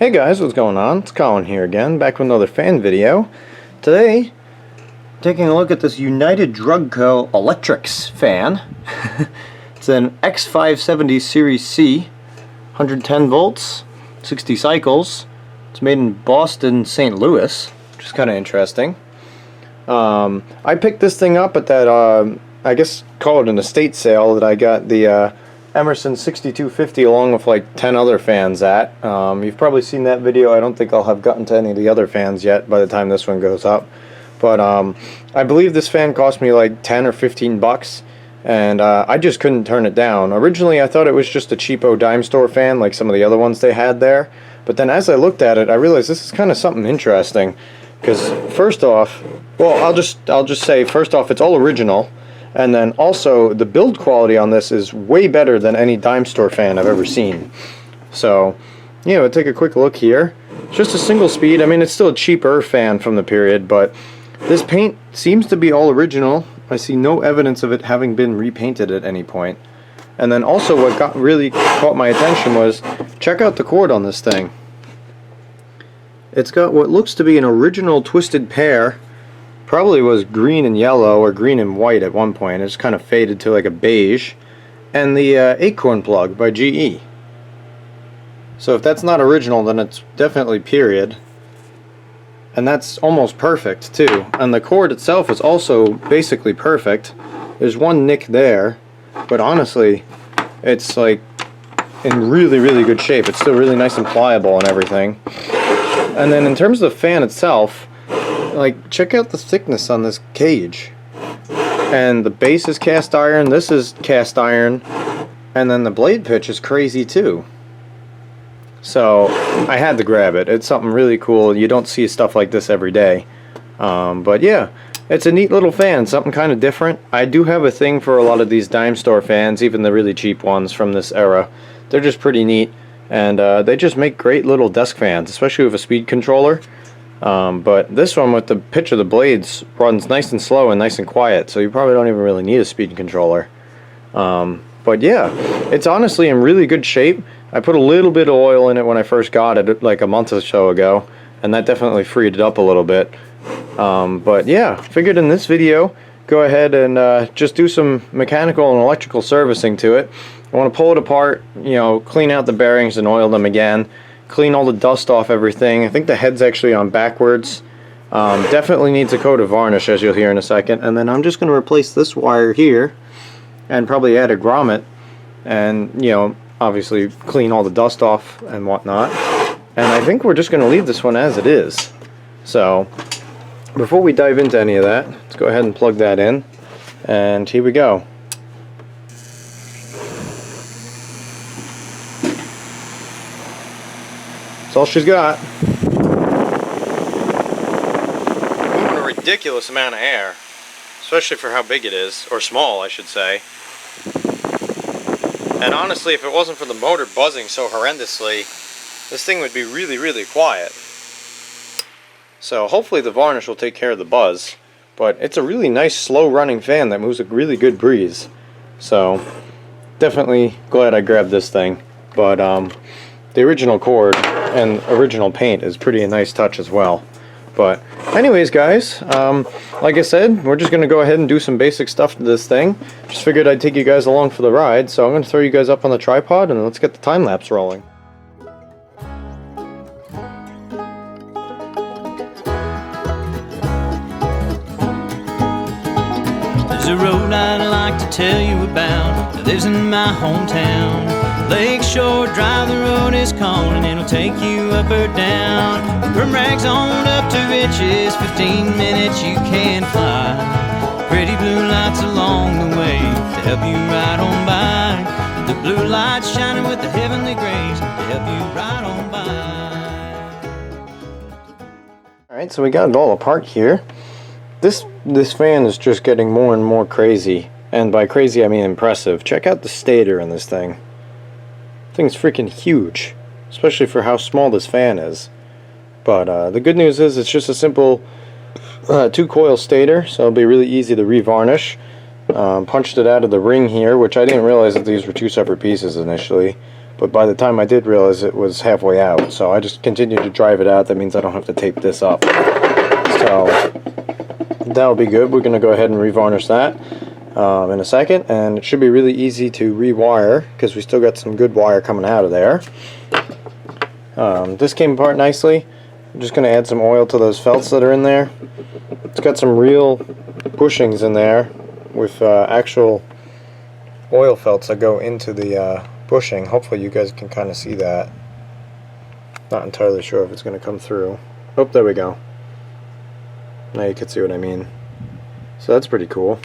Hey guys, what's going on? It's Colin here again, back with another fan video. Today, taking a look at this United Drug Co. Electrex fan. It's an X570 Series C, 110 volts, 60 cycles. It's made in Boston, St. Louis, which is kind of interesting. I picked this thing up at that, I guess call it an estate sale that I got the Emerson 6250 along with like 10 other fans at. You've probably seen that video. I don't think I'll have gotten to any of the other fans yet by the time this one goes up. But I believe this fan cost me like 10 or 15 bucks, and I just couldn't turn it down. Originally I thought it was just a cheapo dime store fan like some of the other ones they had there. But then as I looked at it, I realized this is kind of something interesting. Because first off, well, I'll just say first off, it's all original. And then also, the build quality on this is way better than any dime store fan I've ever seen. So, you know, take a quick look here. It's just a single speed. I mean, it's still a cheaper fan from the period, but this paint seems to be all original. I see no evidence of it having been repainted at any point. And then also what really caught my attention was, check out the cord on this thing. It's got what looks to be an original twisted pair. Probably was green and yellow or green and white at one point. It's kind of faded to like a beige. And the Acorn plug by GE. So if that's not original, then it's definitely period. And that's almost perfect too. And the cord itself is also basically perfect. There's one nick there, but honestly, it's like in really, really good shape. It's still really nice and pliable and everything. And then in terms of the fan itself, like, check out the thickness on this cage. And the base is cast iron, this is cast iron, and then the blade pitch is crazy too. So I had to grab it. It's something really cool. You don't see stuff like this every day. But yeah, it's a neat little fan, something kind of different. I do have a thing for a lot of these dime store fans, even the really cheap ones from this era. They're just pretty neat, and they just make great little desk fans, especially with a speed controller. But this one with the pitch of the blades runs nice and slow and nice and quiet, so you probably don't even really need a speed controller. But yeah, it's honestly in really good shape. I put a little bit of oil in it when I first got it like a month or so ago, and that definitely freed it up a little bit. But yeah, figured in this video, go ahead and just do some mechanical and electrical servicing to it. I want to pull it apart, you know, clean out the bearings and oil them again. Clean all the dust off everything. I think the head's actually on backwards. Definitely needs a coat of varnish, as you'll hear in a second. And then I'm just going to replace this wire here and probably add a grommet and, you know, obviously clean all the dust off and whatnot. And I think we're just going to leave this one as it is. So before we dive into any of that, let's go ahead and plug that in. And here we go. That's all she's got. Moving a ridiculous amount of air, especially for how big it is, or small I should say. And honestly, if it wasn't for the motor buzzing so horrendously, this thing would be really, really quiet. So hopefully the varnish will take care of the buzz, but it's a really nice slow running fan that moves a really good breeze. So definitely glad I grabbed this thing. But the original cord and original paint is pretty a nice touch as well. But anyways guys, like I said, we're just going to go ahead and do some basic stuff to this thing. Just figured I'd take you guys along for the ride, so I'm going to throw you guys up on the tripod and let's get the time lapse rolling. There's a road I'd like to tell you about that lives in my hometown. Lakeshore Drive, the road is calling, it'll take you up or down. From rags on up to riches, 15 minutes you can fly. Pretty blue lights along the way to help you ride on by. The blue lights shining with the heavenly grace to help you ride on by. Alright, so we got it all apart here. This fan is just getting more and more crazy. And by crazy I mean impressive. Check out the stator in this thing. Thing's freaking huge, especially for how small this fan is. But the good news is it's just a simple 2-coil stator, so it'll be really easy to revarnish. Punched it out of the ring here, which I didn't realize that these were 2 separate pieces initially. but by the time I did realize it was halfway out, so I just continued to drive it out. That means I don't have to tape this up. So that'll be good. We're going to go ahead and revarnish that in a second, and it should be really easy to rewire because we still got some good wire coming out of there. This came apart nicely. I'm just going to add some oil to those felts that are in there. It's got some real bushings in there with actual oil felts that go into the bushing. Hopefully you guys can kind of see that. Not entirely sure if it's going to come through. Oh, there we go. Now you can see what I mean. So that's pretty cool.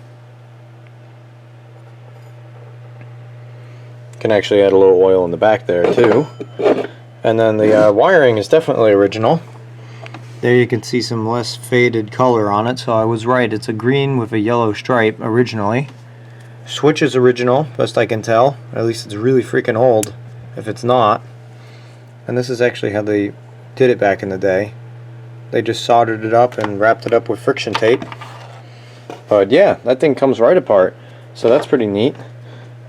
Can actually add a little oil in the back there too. And then the wiring is definitely original. There you can see some less faded color on it, so I was right. It's a green with a yellow stripe originally. Switch is original, best I can tell. At least it's really freaking old, if it's not. And this is actually how they did it back in the day. They just soldered it up and wrapped it up with friction tape. But yeah, that thing comes right apart, so that's pretty neat.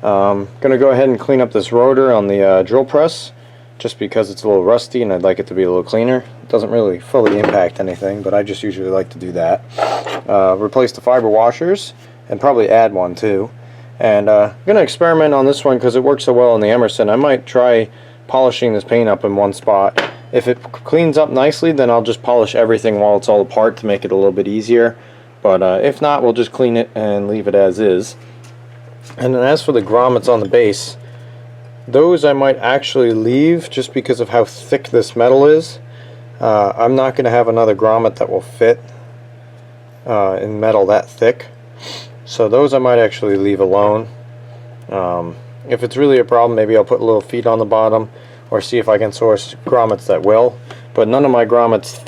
Gonna go ahead and clean up this rotor on the drill press, just because it's a little rusty and I'd like it to be a little cleaner. It doesn't really fully impact anything, but I just usually like to do that. Replace the fiber washers and probably add one too. And I'm gonna experiment on this one because it works so well on the Emerson. I might try polishing this paint up in one spot. If it cleans up nicely, then I'll just polish everything while it's all apart to make it a little bit easier. But if not, we'll just clean it and leave it as is. And then as for the grommets on the base, those I might actually leave just because of how thick this metal is. I'm not going to have another grommet that will fit in metal that thick. So those I might actually leave alone. If it's really a problem, maybe I'll put little feet on the bottom or see if I can source grommets that will. But none of my grommets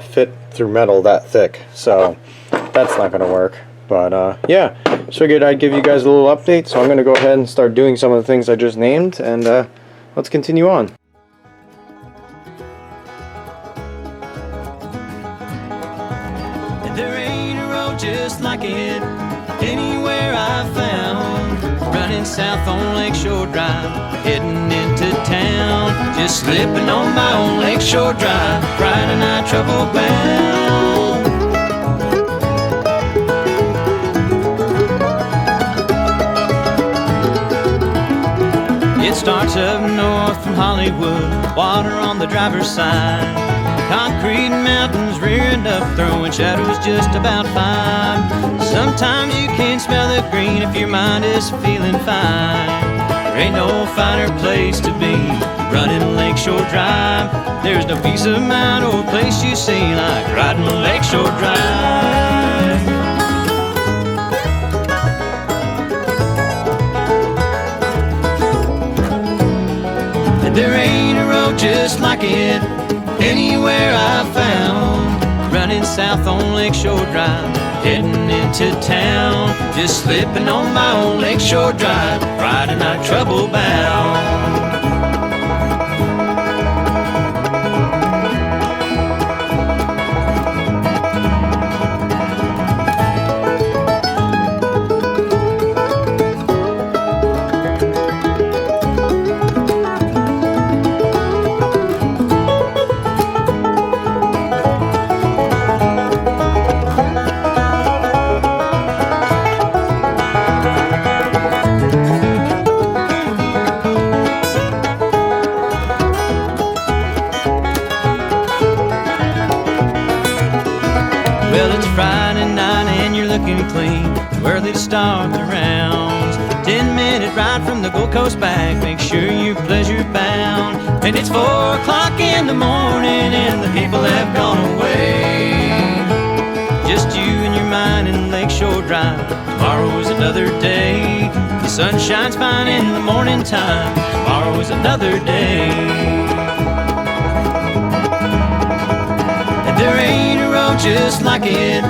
fit through metal that thick, so that's not going to work. But yeah, just figured I'd give you guys a little update, so I'm going to go ahead and start doing some of the things I just named, and let's continue on. There ain't a road just like it anywhere I've found. Running south on Lakeshore Drive, heading into town. Just slipping on my own Lakeshore Drive, riding I trouble bound. It starts up north from Hollywood, water on the driver's side. Concrete mountains rearing up, throwing shadows just about 5. Sometimes you can't smell the green if your mind is feeling fine. There ain't no finer place to be, running Lakeshore Drive. There's no peace of mind or place you see like riding Lakeshore Drive. There ain't a road just like it anywhere I've found. Running south on Lakeshore Drive, heading into town. Just slipping on my own Lakeshore Drive, riding I trouble bound. Well, it's Friday night and you're looking clean. Worthy to start the rounds. 10-minute ride from the Gold Coast back. Make sure you're pleasure bound. And it's 4 o'clock in the morning and the people have gone away. Just you and your mind in Lakeshore Drive. Tomorrow is another day. The sun shines fine in the morning time. Tomorrow is another day. And there ain't a road just like it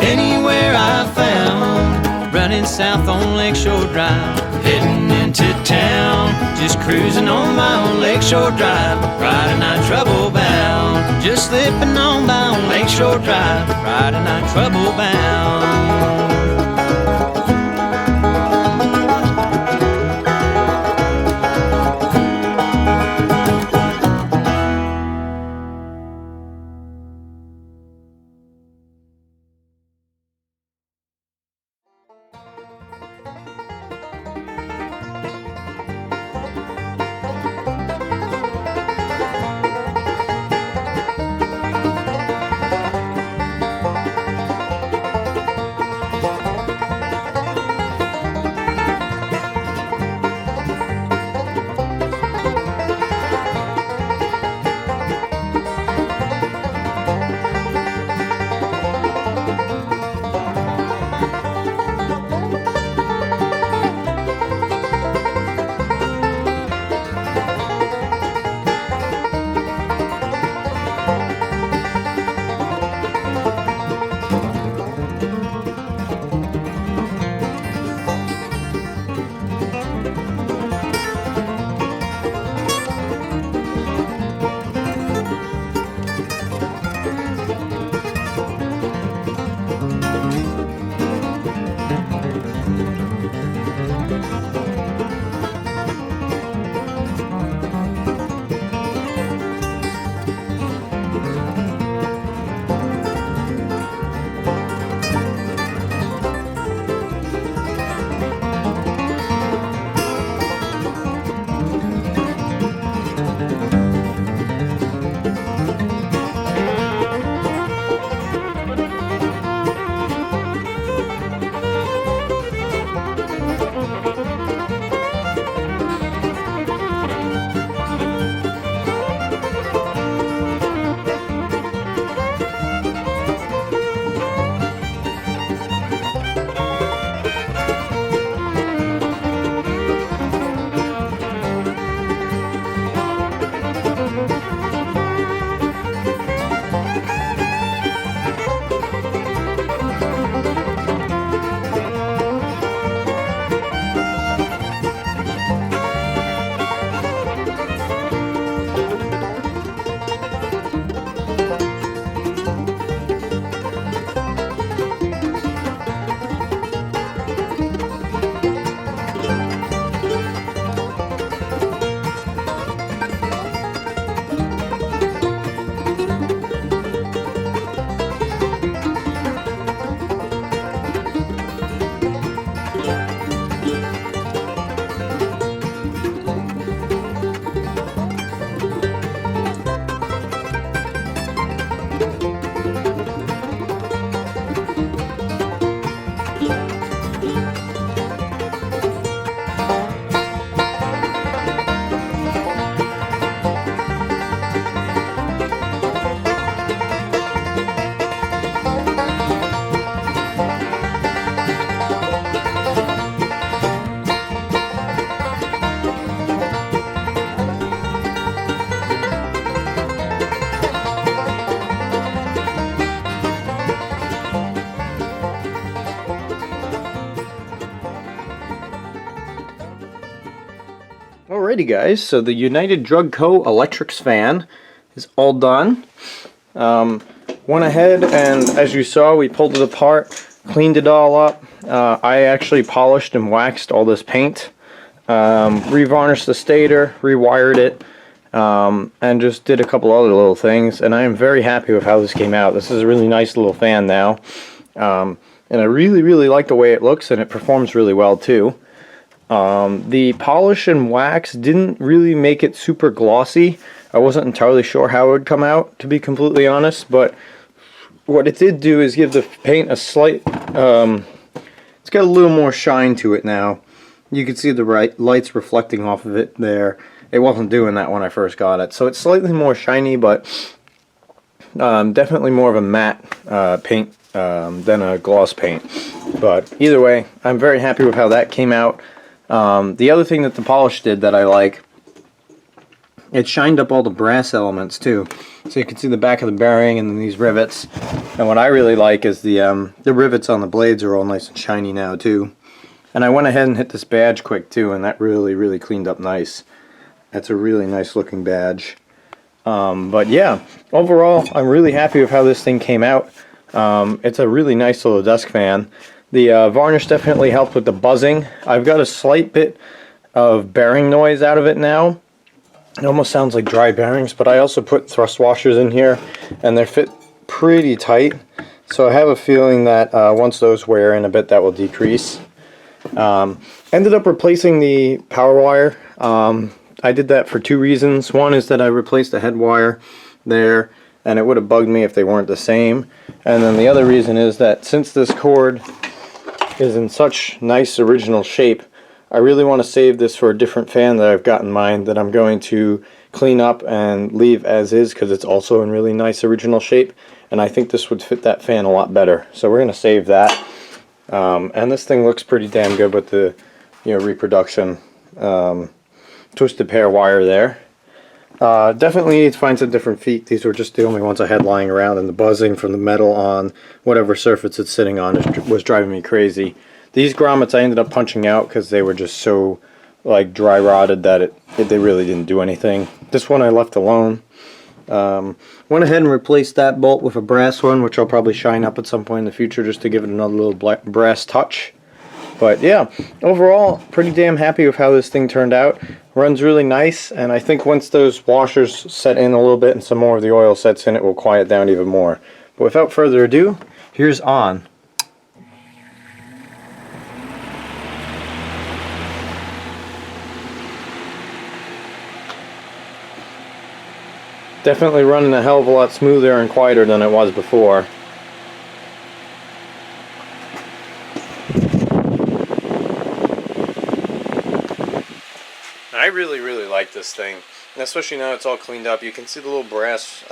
anywhere I've found. Running south on Lakeshore Drive, heading into town. Just cruising on my own Lakeshore Drive, riding I trouble bound. Just slipping on my own Lakeshore Drive, riding I trouble bound. Alrighty guys, so the United Drug Co. Electrex fan is all done. Went ahead and, as you saw, we pulled it apart, cleaned it all up. I actually polished and waxed all this paint, revarnished the stator, rewired it, and just did a couple other little things, and I am very happy with how this came out. This is a really nice little fan now, and I really like the way it looks, and it performs really well too. The polish and wax didn't really make it super glossy. I wasn't entirely sure how it would come out, to be completely honest, but what it did do is give the paint a slight, it's got a little more shine to it now. You can see the lights reflecting off of it there. It wasn't doing that when I first got it. So it's slightly more shiny, but definitely more of a matte paint than a gloss paint. But either way, I'm very happy with how that came out. The other thing that the polish did that I like, it shined up all the brass elements too. So you can see the back of the bearing and then these rivets. And what I really like is the rivets on the blades are all nice and shiny now too. And I went ahead and hit this badge quick too, and that really cleaned up nice. That's a really nice looking badge. But yeah, overall I'm really happy with how this thing came out. It's a really nice little desk fan. The varnish definitely helped with the buzzing. I've got a slight bit of bearing noise out of it now. It almost sounds like dry bearings, but I also put thrust washers in here, and they fit pretty tight. So I have a feeling that once those wear in a bit, that will decrease. Ended up replacing the power wire. I did that for two reasons. One is that I replaced the head wire there, and it would have bugged me if they weren't the same. And then the other reason is that since this cord is in such nice original shape, I really want to save this for a different fan that I've got in mind that I'm going to clean up and leave as is, because it's also in really nice original shape, and I think this would fit that fan a lot better. So we're going to save that. And this thing looks pretty damn good with the reproduction twisted pair wire there. Definitely need to find some different feet. These were just the only ones I had lying around, and the buzzing from the metal on whatever surface it's sitting on was driving me crazy. These grommets I ended up punching out because they were just so like dry rotted that they really didn't do anything. This one I left alone. Went ahead and replaced that bolt with a brass one, which I'll probably shine up at some point in the future just to give it another little brass touch. But yeah, overall, pretty damn happy with how this thing turned out. Runs really nice, and I think once those washers set in a little bit and some more of the oil sets in, it will quiet down even more. But without further ado, here's on. Definitely running a hell of a lot smoother and quieter than it was before. I really like this thing, and especially now it's all cleaned up. You can see the little brass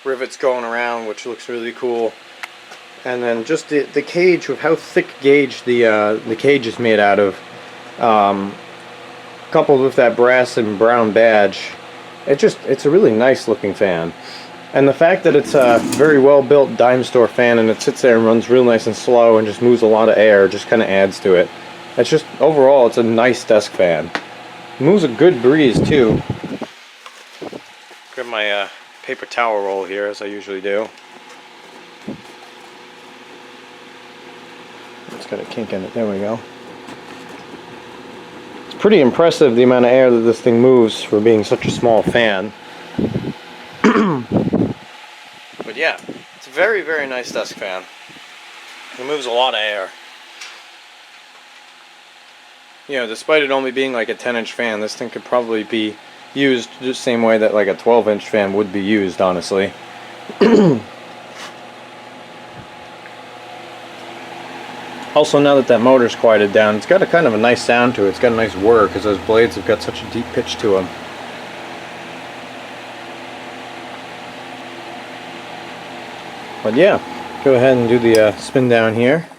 rivets going around, which looks really cool. And then just the cage, with how thick gauge the cage is made out of, coupled with that brass and brown badge, it's a really nice looking fan. And the fact that it's a very well built dime store fan and it sits there and runs real nice and slow and just moves a lot of air just kind of adds to it. It's just, overall, it's a nice desk fan. Moves a good breeze too. Grab my paper towel roll here, as I usually do. It's got a kink in it. There we go. It's pretty impressive the amount of air that this thing moves for being such a small fan. But yeah, it's a very nice desk fan. It moves a lot of air. Despite it only being like a 10-inch fan, this thing could probably be used the same way that like a 12-inch fan would be used, honestly. Also, now that that motor's quieted down, it's got a kind of a nice sound to it. It's got a nice whir because those blades have got such a deep pitch to them. But yeah, go ahead and do the spin down here.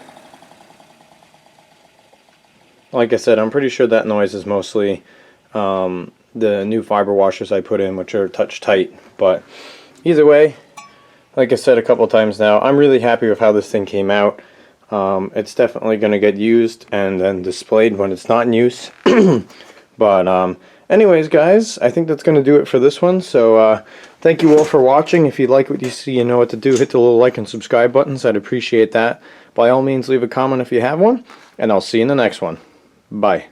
Like I said, I'm pretty sure that noise is mostly the new fiber washers I put in, which are touch tight. But either way, like I said a couple times now, I'm really happy with how this thing came out. It's definitely going to get used and then displayed when it's not in use. But anyways, guys, I think that's going to do it for this one. So thank you all for watching. If you like what you see, you know what to do. Hit the little like and subscribe buttons. I'd appreciate that. By all means, leave a comment if you have one. And I'll see you in the next one. Bye.